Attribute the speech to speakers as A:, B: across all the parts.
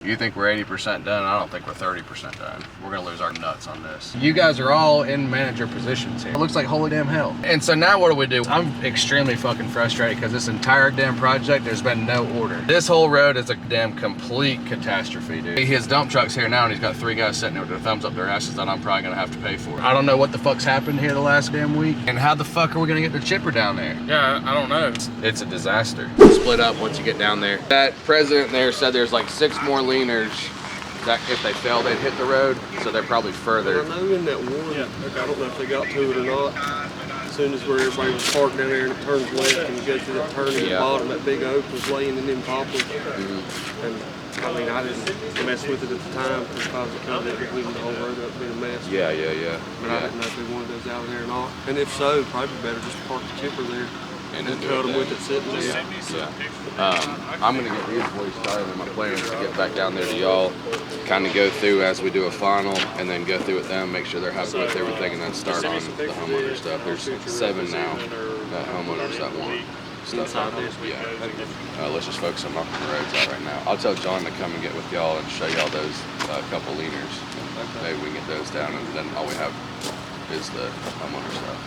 A: You think we're 80% done? I don't think we're 30% done. We're gonna lose our nuts on this. You guys are all in manager positions here. It looks like holy damn hell. And so now what do? I'm extremely fucking frustrated because this entire damn project, there's been no order. This whole road is a damn complete catastrophe, dude. His dump truck's here now and he's got 3 guys sitting there with their thumbs up their asses that I'm probably gonna have to pay for. I don't know what the fuck's happened here the last damn week. And how the fuck are we gonna get the chipper down there? Yeah, I don't know. It's a disaster. Split up once you get down there. That president there said there's like 6 more leaners that if they fell they'd hit the road, so they're probably further.
B: I know in that one, I don't know if they got to it or not. As soon as where everybody was parked down there and it turns left and you go through that turn at the bottom, that big oak was laying in them poplars. And I mean, I didn't mess with it at the time because I was kind of leaving the whole road up being a mess.
A: Yeah.
B: But I didn't know if they wanted those out there or not. And if so, probably better just park the chipper there. And then cut them with it sitting there.
A: I'm gonna get these boys started, and my plan is to get back down there to y'all, kind of go through as we do a final, and then go through with them, make sure they're happy with everything, and then start on the homeowner stuff. There's 7 now that homeowners that want stuff on them. Let's just focus on knocking the roads out right now. I'll tell John to come and get with y'all and show y'all those couple leaners. Maybe we can get those down, and then all we have is the homeowner stuff.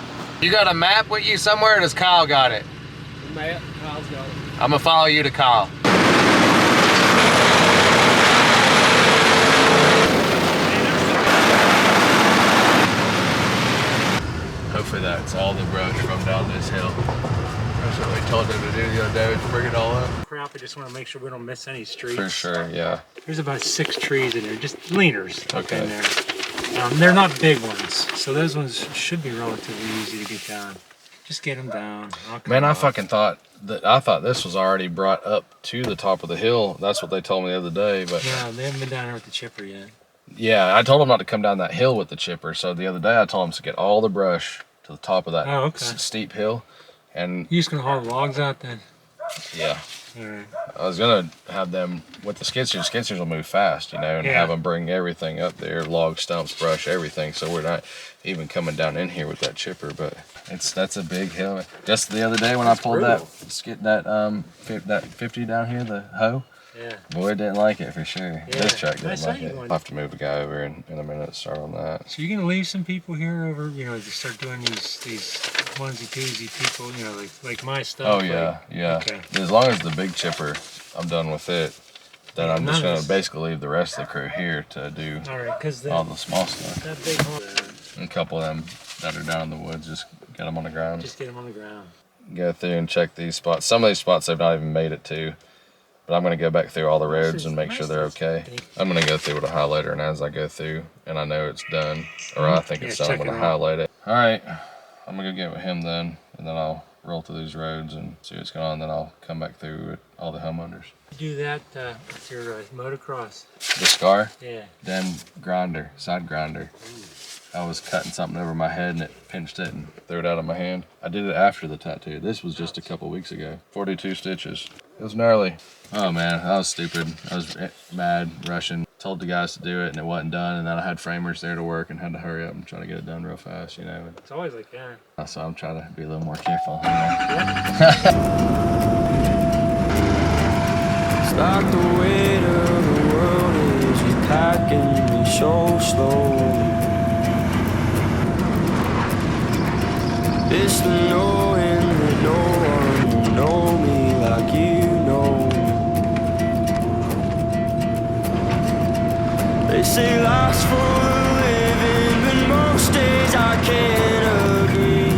A: You got a map with you somewhere, or does Kyle got it?
B: The map, Kyle's got it.
A: I'm gonna follow you to Kyle. Hopefully that's all the brush from down this hill. That's what we told them to do the other day, was bring it all up.
C: Crap, I just want to make sure we don't miss any streets.
A: For sure, yeah.
C: There's about 6 trees in there, just leaners up
A: Okay.
C: in there. They're not big ones, so those ones should be relatively easy to get down. Just get them down.
A: Man, I fucking thought this was already brought up to the top of the hill. That's what they told me the other day, but
C: no, they haven't been down there with the chipper yet.
A: Yeah, I told them not to come down that hill with the chipper. So the other day I told them to get all the brush to the top of that steep hill, and
C: you just gonna haul logs out then?
A: Yeah.
C: All right.
A: I was gonna have them with the skid steers. Skid steers will move fast, you know, and have them bring everything up there, logs, stumps, brush, everything. So we're not even coming down in here with that chipper, but that's a big hill. Just the other day when I pulled that 50 down here, the hoe.
C: Yeah.
A: Boy, didn't like it for sure.
C: Yeah.
A: This truck didn't like it. I'll have to move the guy over in a minute to start on that.
C: So you're gonna leave some people here over, you know, to start doing these onesie twosie people, you know, like my stuff.
A: Oh yeah, yeah. Okay. As long as the big chipper, I'm done with it. Then I'm just gonna basically leave the rest of the crew here to do all the small stuff.
C: That big hole.
A: And a couple of them that are down in the woods, just get them on the ground.
C: Just get them on the ground.
A: Go through and check these spots. Some of these spots they've not even made it to. But I'm going to go back through all the roads and make sure they're okay. I'm going to go through with a highlighter, and as I go through and I know it's done, or I think it's done, I'm going to highlight it. All right, I'm going to go get with him then, and then I'll roll through these roads and see what's going on, then I'll come back through with all the homeowners.
C: You do that with your motocross?
A: The scar?
C: Yeah.
A: Then grinder, side grinder. I was cutting something over my head and it pinched it and threw it out of my hand. I did it after the tattoo. This was just a couple weeks ago. 42 stitches. It was gnarly. Oh man, I was stupid. I was mad, rushing. Told the guys to do it and it wasn't done, and then I had framers there to work and had to hurry up and try to get it done real fast, you know.
C: It's always like that.
A: So I'm trying to be a little more careful. You know?
D: It's like the weight of the world is just packing me so slow. It's the knowing that no one will know me like you know. They say life's for the living, but most days I can't agree.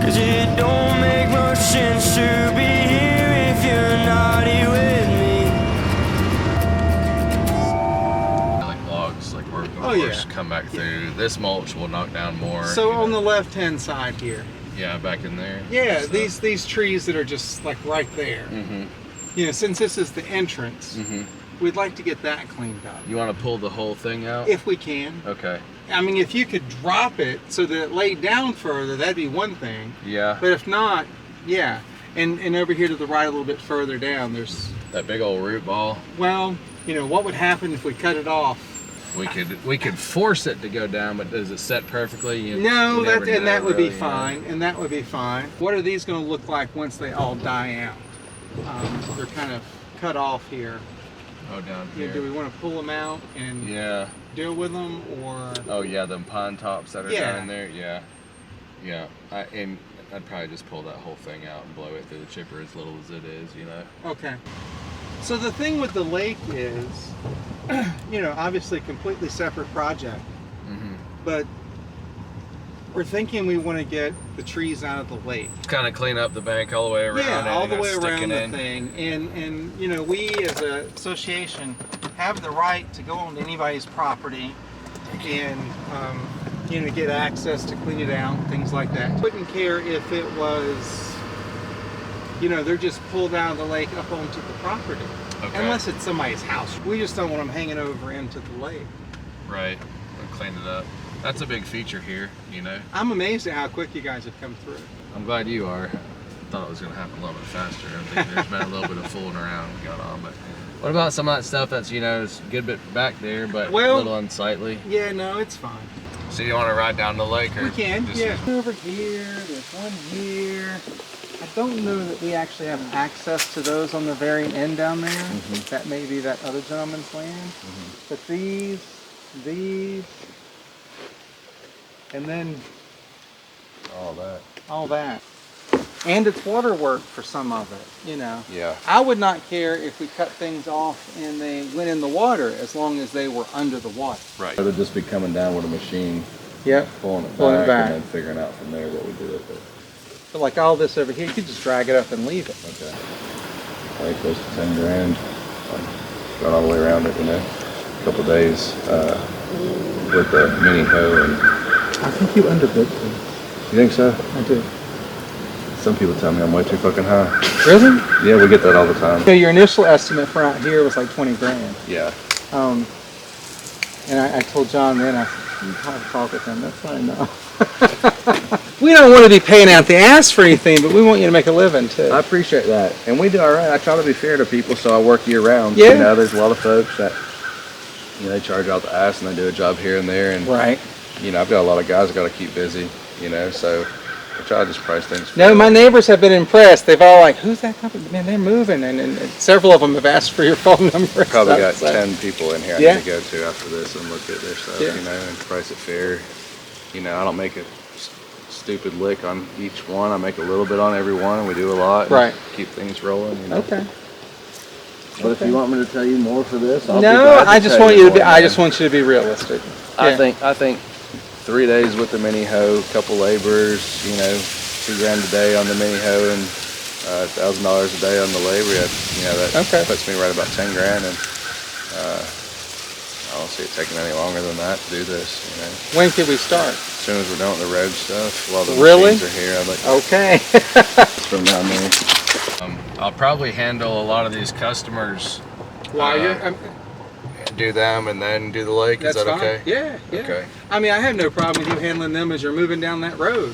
D: 'Cause it don't make much sense to be here if you're not here with me.
A: Come back through. This mulch will knock down more.
E: So on the left-hand side here.
A: Yeah, back in there.
E: Yeah, so these trees that are just like right there.
A: Mm-hmm.
E: You know, since this is the entrance, we'd like to get that cleaned up.
A: You want to pull the whole thing out?
E: If we can.
A: Okay.
E: I mean, if you could drop it so that it laid down further, that'd be one thing.
A: Yeah.
E: But if not, yeah. And over here to the right a little bit further down, there's...
A: that big old root ball.
E: Well, you know, what would happen if we cut it off?
A: We could force it to go down, but does it set perfectly?
E: No, that would be fine, and that would be fine. What are these going to look like once they all die out? they're kind of cut off here.
A: Oh, down
E: Yeah,
A: here.
E: do we want to pull them out and
A: Yeah.
E: deal with them, or?
A: Oh yeah, them pine tops that are
E: Yeah.
A: down in there. Yeah. Yeah. And I'd probably just pull that whole thing out and blow it through the chipper as little as it is, you know.
E: Okay. So the thing with the lake is, you know, obviously completely separate project, but we're thinking we want to get the trees out of the lake.
A: Kind of clean up the bank all the way around.
E: Yeah, all the way around
A: sticking
E: the
A: in.
E: thing. And you know, we as an association have the right to go on anybody's property and you know, get access to clean it out, things like that. Wouldn't care if it was, you know, they're just pulled out of the lake up onto the property.
A: Okay.
E: Unless it's somebody's house. We just don't want them hanging over into the lake.
A: Right. We'll clean it up. That's a big feature here, you know.
E: I'm amazed at how quick you guys have come through.
A: I'm glad you are. I thought it was going to happen a little bit faster. I think there's been a little bit of fooling around going on. But what about some of that stuff that's, you know, is a good bit back there, but
E: Well,
A: a little unsightly?
E: Yeah, no, it's fine.
A: So you want to ride down the lake? Or
E: We can,
A: just-
E: yeah. Over here, there's one here. I don't know that we actually have access to those on the very end down there. That may be that other gentleman's land. But these, and then all that. And it's water work for some of it, you know.
A: Yeah.
E: I would not care if we cut things off and they went in the water as long as they were under the water.
A: Right. They'd just be coming down with a machine,
E: Yep.
A: pulling it
E: Pulling it
A: back,
E: back.
A: and then figuring out from there what we do with it.
E: So like all this over here, you could just drag it up and leave it.
A: Okay. Probably close to 10 grand. Going all the way around it, you know. A couple of days with the mini hoe. And
E: I think you underbid them.
A: you think so?
E: I do.
A: Some people tell me I'm way too fucking high.
E: Really?
A: Yeah, we get that all the time.
E: So your initial estimate for out here was like 20 grand.
A: Yeah.
E: And I told John then, I said, you have to talk with him, that's not enough. We don't want to be paying out the ass for anything, but we want you to make a living too.
A: I appreciate that. And we do all right. I try to be fair to people, so I work year round.
E: Yeah.
A: You know, there's a lot of folks that, you know, they charge out the ass and they do a job here and there. And,
E: Right.
A: you know, I've got a lot of guys that got to keep busy, you know, so I try to just price things
E: No,
A: fair.
E: my neighbors have been impressed. They've all like, who's that company? Man, they're moving. And several of them have asked for your phone number. and
A: Probably got
E: stuff, so.
A: 10 people in here I
E: Yeah.
A: need to go to after this and look at their stuff,
E: Yeah.
A: you know, and price it fair. You know, I don't make a stupid lick on each one. I make a little bit on every one, and we do a lot. And
E: Right.
A: keep things rolling, you know.
E: Okay.
A: But if you want me to tell you more for this, I'll be
E: No,
A: glad to
E: I just
A: tell
E: want you to
A: more,
E: be. I
A: man.
E: just want you to be realistic.
A: I
E: Yeah.
A: think 3 days with the mini hoe, couple laborers, you know, $2 grand a day on the mini hoe, and $1,000 a day on the labor. You know, that
E: Okay.
A: puts me right about 10 grand, and I don't see it taking any longer than that to do this. You know,
E: When can we start?
A: as soon as we're done with the road stuff, while the
E: Really?
A: machines are here, I'd like to
E: Okay.
A: from down there. I'll probably handle a lot of these customers.
E: While you're,
A: Do them and then do the lake.
E: that's
A: Is that
E: fine.
A: okay?
E: Yeah, yeah.
A: Okay.
E: I mean, I have no problem with you handling them as you're moving down that road.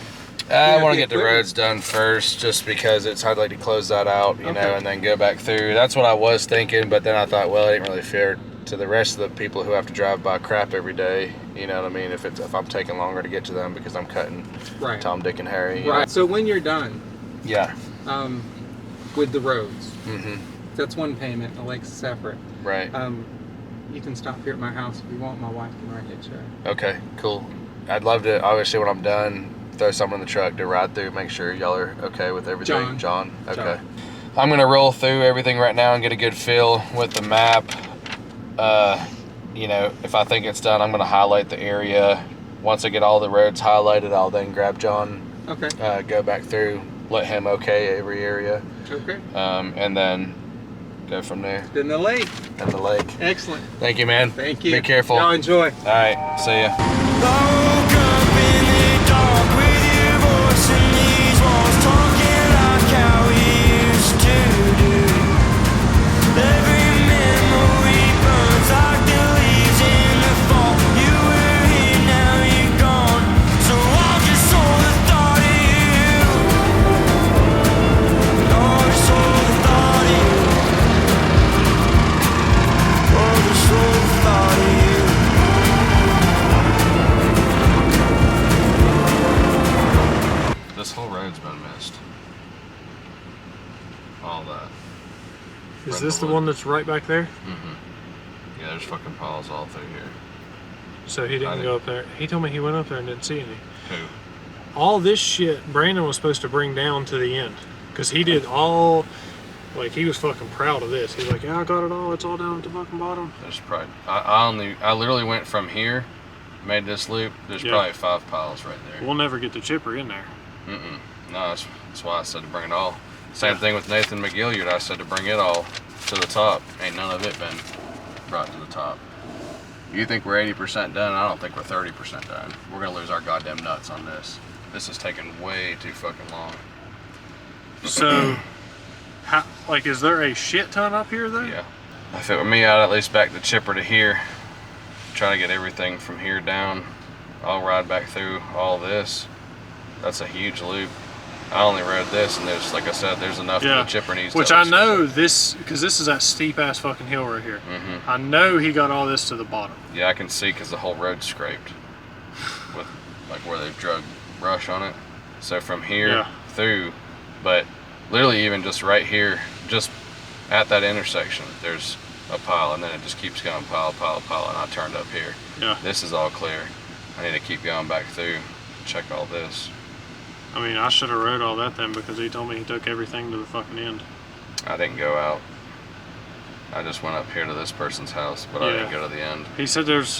A: I
E: Yeah,
A: want to
E: the
A: get the
E: equipment.
A: roads done first, just because it's hard like to close that out, you know,
E: Okay.
A: and then go back through. That's what I was thinking, but then I thought, well, it ain't really fair to the rest of the people who have to drive by crap every day. You know what I mean? If I'm taking longer to get to them because I'm cutting
E: Right.
A: Tom, Dick, and Harry. you
E: Right.
A: know?
E: So when you're done
A: Yeah.
E: with the roads,
A: Mm-hmm.
E: that's one payment. The lake's separate.
A: Right.
E: You can stop here at my house if you want. My wife can write it, sure.
A: Okay. Cool. I'd love to. Obviously, when I'm done, throw someone in the truck to ride through, make sure y'all are okay with everything.
E: John.
A: Okay.
E: John.
A: I'm gonna roll through everything right now and get a good feel with the map. You know, if I think it's done, I'm gonna highlight the area. Once I get all the roads highlighted, I'll then grab John,
E: Okay.
A: go back through, let him okay every area,
E: Okay.
A: and then go from there.
E: Then the lake.
A: And the lake.
E: Excellent.
A: Thank you, man.
E: Thank you.
A: Be careful.
E: Y'all enjoy.
A: All right. See ya.
D: I woke up in the dark with your voice in these walls, talking like how we used to do. Every memory burns like the leaves in the fall. You were here, now you're gone, so I'll just hold the thought of you. I'll just hold the thought of you. I'll just hold the thought of you.
C: this the one that's right back there?
A: Yeah, there's fucking piles all through here.
C: So he didn't go up there. He told me he went up there and didn't see any.
A: Who?
C: All this shit Brandon was supposed to bring down to the end. Because he did all, like, he was fucking proud of this. He's like, yeah, I got it all. It's all down at the fucking bottom.
A: There's probably, I literally went from here, made this loop. There's probably 5 piles right there.
C: We'll never get the chipper in there.
A: No, that's why I said to bring it all. Same thing with Nathan McGilliard. I said to bring it all to the top. Ain't none of it been brought to the top. You think we're 80% done? I don't think we're 30% done. We're gonna lose our goddamn nuts on this. This is taking way too fucking long.
C: So, how, like, is there a shit ton up here though?
A: Yeah. If it were me, I'd at least back the chipper to here. Try to get everything from here down. I'll ride back through all this. That's a huge loop. I only rode this, and there's, like I said, there's enough that the chipper needs.
C: Which I know this, because this is that steep ass fucking hill right here. I know he got all this to the bottom.
A: Yeah, I can see because the whole road's scraped with like where they've drug brush on it. So from here through, but literally even just right here, just at that intersection, there's a pile, and then it just keeps going pile, pile, pile, and I turned up here.
C: Yeah.
A: This is all clear. I need to keep going back through, check all this.
C: I mean, I should have rode all that then, because he told me he took everything to the fucking end.
A: I didn't go out. I just went up here to this person's house, but I didn't go to the end.
C: He said there's,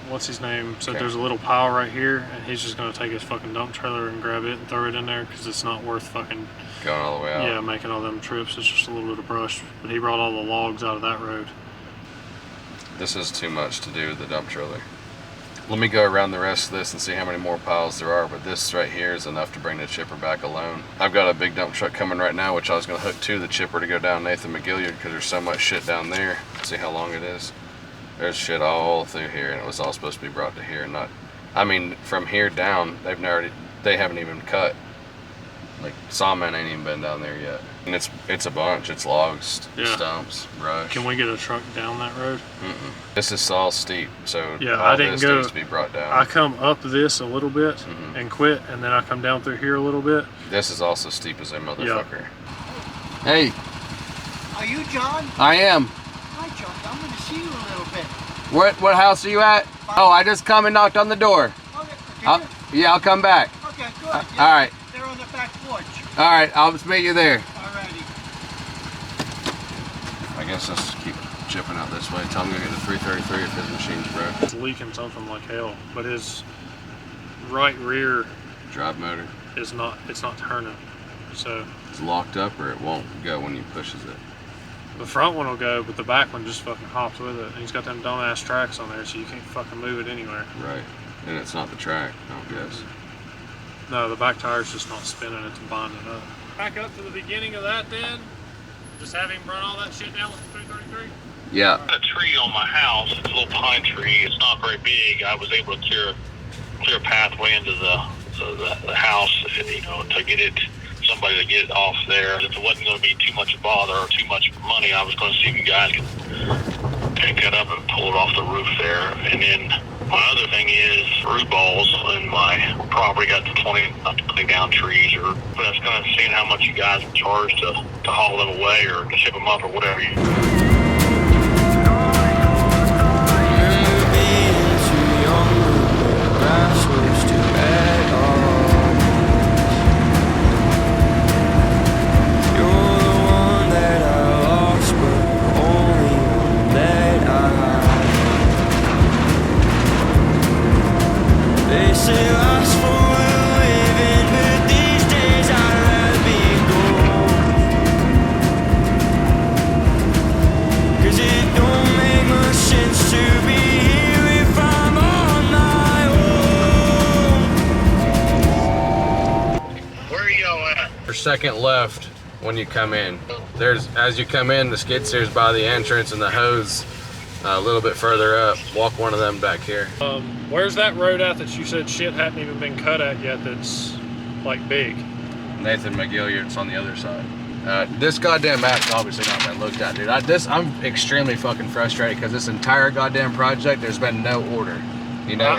C: what's his name? Said there's a little pile right here, and he's just gonna take his fucking dump trailer and grab it and throw it in there, because it's not worth fucking
A: going all the way out.
C: Yeah, making all them trips. It's just a little bit of brush. But he brought all the logs out of that road.
A: This is too much to do with the dump trailer. Let me go around the rest of this and see how many more piles there are, but this right here is enough to bring the chipper back alone. I've got a big dump truck coming right now, which I was going to hook to the chipper to go down Nathan McGilliard, because there's so much shit down there. See how long it is? There's shit all through here, and it was all supposed to be brought to here. Not, I mean, from here down, they haven't even cut. Like, Seaman ain't even been down there yet. And it's a bunch. It's logs, stumps, brush.
C: Can we get a truck down that road?
A: This is all steep, so
C: yeah,
A: all
C: I didn't
A: this
C: go,
A: needs to be brought down.
C: I come up this a little bit and quit, and then I come down through here a little bit.
A: This is also steep as a motherfucker.
F: Hey.
G: Are you John?
F: I am.
G: Hi, John. I'm going to see you a little bit.
F: What house are you at? Oh, I just come and knocked on the door.
G: Okay.
F: Yeah, I'll come back.
G: Okay, good.
F: All right.
G: They're on the back porch.
F: All right, I'll just meet you there.
G: Alrighty.
A: I guess let's keep chipping out this way. Tell him to get the 333 if his machine's broke.
C: It's leaking something like hell, but his right rear
A: drive motor
C: is not. It's not turning, so
A: it's locked up, or it won't go when he pushes it.
C: the front one will go, but the back one just fucking hops with it. And he's got them dumbass tracks on there, so you can't fucking move it anywhere.
A: Right, and it's not the track, I guess.
C: No, the back tire's just not spinning, it's binding up. Back up to the beginning of that then. Just have him run all that shit down with the 333.
A: Yeah.
H: A tree on my house. It's a little pine tree. It's not very big. I was able to clear a pathway into the house, you know, to get it, somebody to get it off there. If it wasn't going to be too much bother or too much money, I was going to see if you guys could pick that up and pull it off the roof there. And then my other thing is root balls in my property got to 20 down trees, or but I was kind of seeing how much you guys would charge to haul them away or to ship them up or whatever you.
A: Second left when you come in. As you come in, the skid steer's by the entrance and the hose a little bit further up. Walk one of them back here.
C: Where's that road at that you said shit hadn't even been cut at yet that's like big?
A: Nathan McGilliard's on the other side. This goddamn map's obviously not been looked at, dude. I'm extremely fucking frustrated because this entire goddamn project, there's been no order. You know,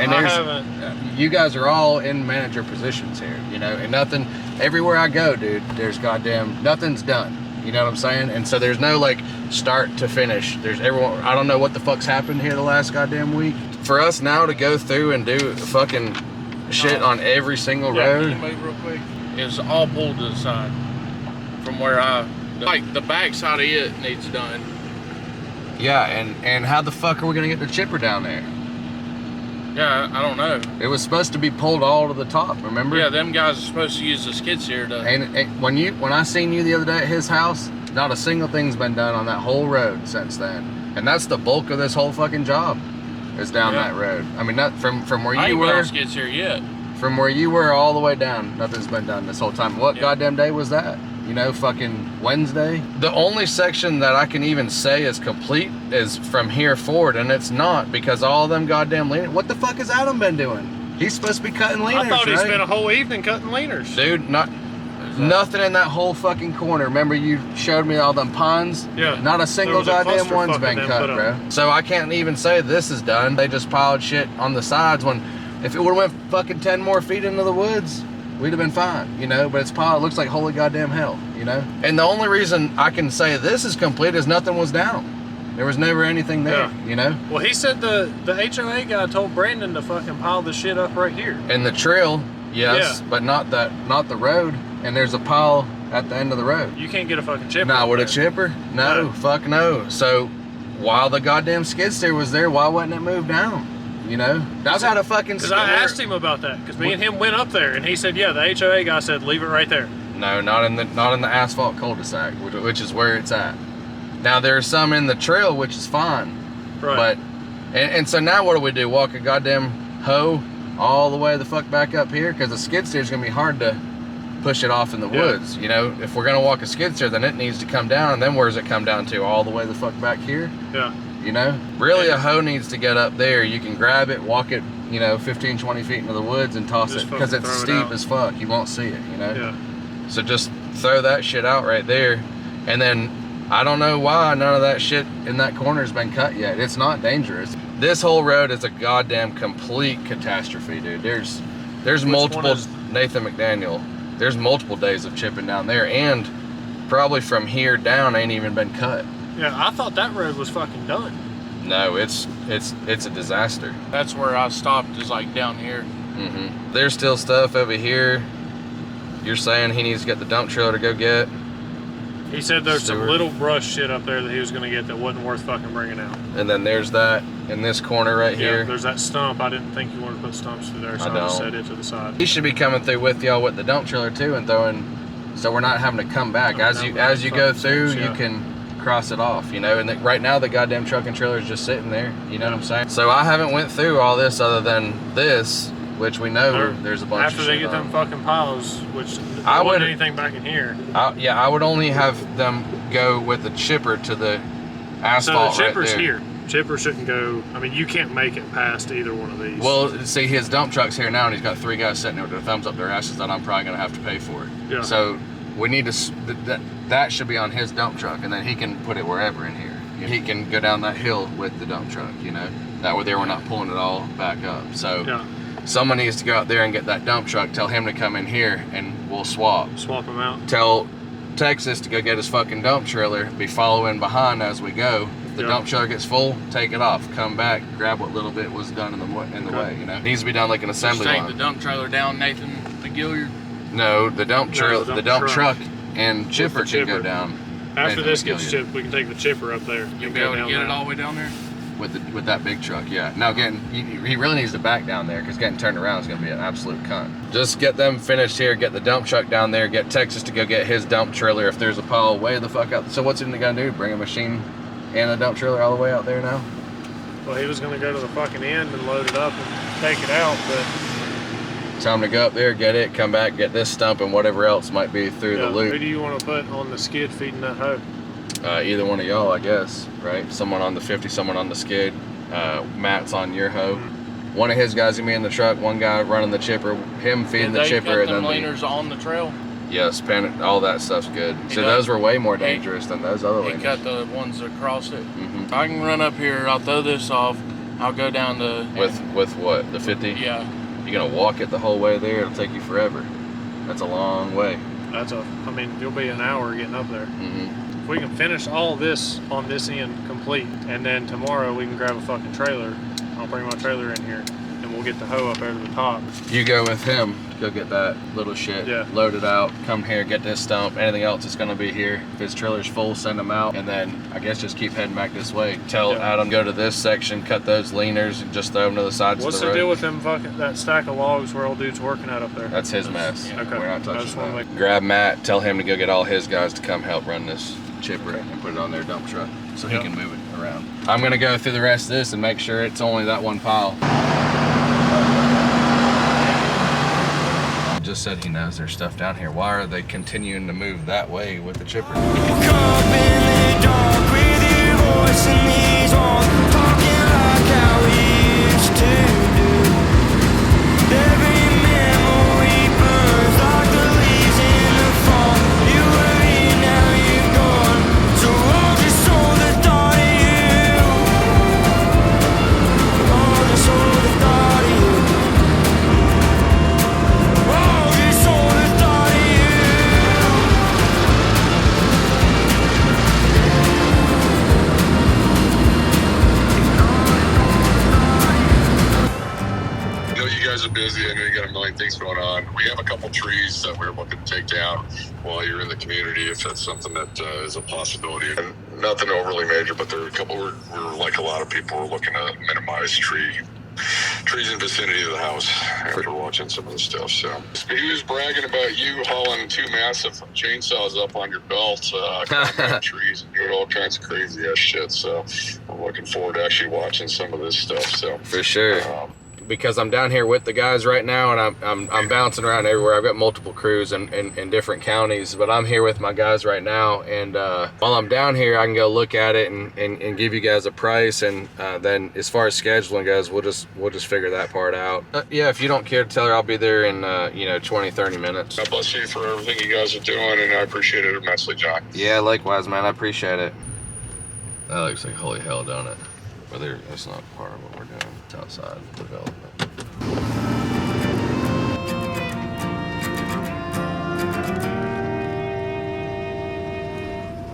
A: you guys are all in manager positions here, you know, and nothing, everywhere I go, dude, there's goddamn, nothing's done. You know what I'm saying? And so there's no like start to finish. There's everyone. I don't know what the fuck's happened here the last goddamn week. For us now to go through and do fucking shit on every single road.
I: Can you move real quick? It's all pulled to the side from where like the back side of it needs done.
A: Yeah, and how the fuck are we gonna get the chipper down there?
I: Yeah, I don't know.
A: It was supposed to be pulled all to the top, remember?
I: Yeah, them guys are supposed to use the skid steer to.
A: And when I seen you the other day at his house, not a single thing's been done on that whole road since then. And that's the bulk of this whole fucking job, is down that road. I mean, not from where
I: I
A: you
I: ain't been
A: were.
I: on skid steer yet.
A: From where you were all the way down, nothing's been done this whole time. What goddamn day was that? You know, fucking Wednesday? The only section that I can even say is complete is from here forward, and it's not, because all them goddamn leaners. What the fuck has Adam been doing? He's supposed to be cutting leaners,
C: I thought he
A: right?
C: spent a whole evening cutting leaners.
A: Dude, nothing in that whole fucking corner. Remember you showed me all them ponds?
C: Yeah.
A: Not a single
C: There was a
A: goddamn
C: cluster
A: one's
C: fucking
A: been
C: them
A: cut,
C: put up.
A: bro. So I can't even say this is done. They just piled shit on the sides when, if it would've went fucking 10 more feet into the woods, we'd have been fine, you know, but it's piled, it looks like holy goddamn hell, you know? And the only reason I can say this is complete is nothing was down. There was never anything there, you know?
C: Well, he said the HOA guy told Brandon to fucking pile the shit up right here.
A: And the trail, yes, but not the road. And there's a pile at the end of the road.
C: You can't get a fucking chipper.
A: Not with a chipper? No, fuck no. So while the goddamn skid steer was there, why wasn't it moved down? You know? That's how the fucking
C: Because I asked him about that. Because me and him went up there, and he said, yeah, the HOA guy said, leave it right there.
A: No, not in the asphalt cul-de-sac, which is where it's at. Now there's some in the trail, which is fine.
C: Right.
A: But and so now what do? Walk a goddamn hoe all the way the fuck back up here? Because the skid steer's gonna be hard to push it off in the woods. You know, if we're gonna walk a skid steer, then it needs to come down. And then where does it come down to? All the way the fuck back here?
C: Yeah.
A: You know, really a hoe needs to get up there. You can grab it, walk it, you know, 15, 20 feet into the woods and toss it, because it's steep as fuck. You won't see it, you know?
C: Yeah.
A: So just throw that shit out right there. And then I don't know why none of that shit in that corner has been cut yet. It's not dangerous. This whole road is a goddamn complete catastrophe, dude. There's multiple, Nathan McDaniel, there's multiple days of chipping down there, and probably from here down ain't even been cut.
C: Yeah, I thought that road was fucking done.
A: No, it's a disaster.
I: That's where I stopped, is like down here.
A: Mm-hmm. There's still stuff over here. You're saying he needs to get the dump trailer to go get?
C: He said there's some little brush shit up there that he was going to get that wasn't worth fucking bringing out.
A: And then there's that in this corner right here.
C: There's that stump. I didn't think you wanted to put stumps through there, so I just set it to the side.
A: He should be coming through with y'all with the dump trailer too and throwing, so we're not having to come back. As you go through, you can cross it off, you know. And right now the goddamn truck and trailer is just sitting there, you know what I'm saying? So I haven't went through all this other than this, which we know there's a bunch of shit
C: after they get them fucking piles, which
A: I
C: wasn't
A: would
C: anything back in here.
A: I would only have them go with the chipper to the asphalt.
C: So the chipper's
A: right there.
C: here. Chipper shouldn't go. I mean, you can't make it past either one of these.
A: Well, see, his dump truck's here now, and he's got 3 guys sitting there with their thumbs up their asses that I'm probably gonna have to pay for.
C: Yeah.
A: So we need to. That should be on his dump truck, and then he can put it wherever in here. He can go down that hill with the dump truck. You know, that way there we're not pulling it all back up. So someone needs to go out there and get that dump truck. Tell him to come in here, and we'll swap.
C: Swap them out.
A: Tell Texas to go get his fucking dump trailer. Be following behind as we go. If the dump trailer gets full, take it off. Come back, grab what little bit was done in the way. You know, it needs to be done like an assembly
I: Just take
A: line.
I: the dump trailer down, Nathan McGilliard.
A: No, the dump trailer, the dump truck, and chipper can go down.
C: After this gets chipped, we can take the chipper up there.
I: You'll be able to get it all the way down there?
A: With that big truck, yeah. Now he really needs to back down there, because getting turned around is going to be an absolute cunt. Just get them finished here, get the dump truck down there, get Texas to go get his dump trailer if there's a pile way the fuck out. So what's he going to do? Bring a machine and a dump trailer all the way out there now?
C: Well, he was going to go to the fucking end and load it up and take it out, but...
A: Time to go up there, get it, come back, get this stump and whatever else might be through the loop.
C: Who do you want to put on the skid feeding that hoe?
A: Either one of y'all, I guess, right? Someone on the 50, someone on the skid. Matt's on your hoe. One of his guys gonna be in the truck, one guy running the chipper, him feeding the chipper, and then
I: leaners on the trail.
A: Yes, all that stuff's good. So those were way more dangerous than those other leaners.
I: He cut the ones across it. If I can run up here, I'll throw this off. I'll go down the
A: with what, the 50?
I: Yeah.
A: You're gonna walk it the whole way there? It'll take you forever. That's a long way.
C: I mean, you'll be an hour getting up there. If we can finish all this on this end complete, and then tomorrow we can grab a fucking trailer. I'll bring my trailer in here, and we'll get the hoe up there to the top.
A: You go with him, go get that little shit, load it out, come here, get this stump. Anything else that's gonna be here. If his trailer's full, send him out, and then I guess just keep heading back this way. Tell Adam, go to this section, cut those leaners, and just throw them to the sides
C: What's
A: of the
C: the
A: road.
C: deal with them fucking, that stack of logs where old dude's working at up there?
A: That's his mess.
C: Okay.
A: We're not touching
C: I just wanna
A: that. Grab Matt, tell him to go get all his guys to come help run this chipper and put it on their dump truck so he can move it around. I'm gonna go through the rest of this and make sure it's only that one pile. Just said he knows there's stuff down here. Why are they continuing to move that way with the chipper?
D: Woke up in the dark with your voice in these walls, talking like how we used to do. Every memory burns like the leaves in the fall. You were here, now you're gone. So all just sold the thought of you. All just sold the thought of you. All just sold the thought of you.
J: I know you guys are busy. I know you got a million things going on. We have a couple trees that we're looking to take down while you're in the community, if that's something that is a possibility. And nothing overly major, but there are a couple we're like a lot of people, are looking to minimize trees in vicinity of the house after watching some of the stuff. So he was bragging about you hauling 2 massive chainsaws up on your belt, climbing trees and doing all kinds of crazy ass shit. So I'm looking forward to actually watching some of this stuff. So
A: For sure. Because I'm down here with the guys right now, and I'm bouncing around everywhere. I've got multiple crews in different counties, but I'm here with my guys right now. And while I'm down here, I can go look at it and give you guys a price. And then as far as scheduling goes, we'll just figure that part out. Yeah, if you don't care to tell her, I'll be there in 20-30 minutes.
J: God bless you for everything you guys are doing, and I appreciate it immensely, John.
A: Yeah, likewise, man. I appreciate it. That looks like holy hell, don't it? But it's not part of what we're doing. It's outside development.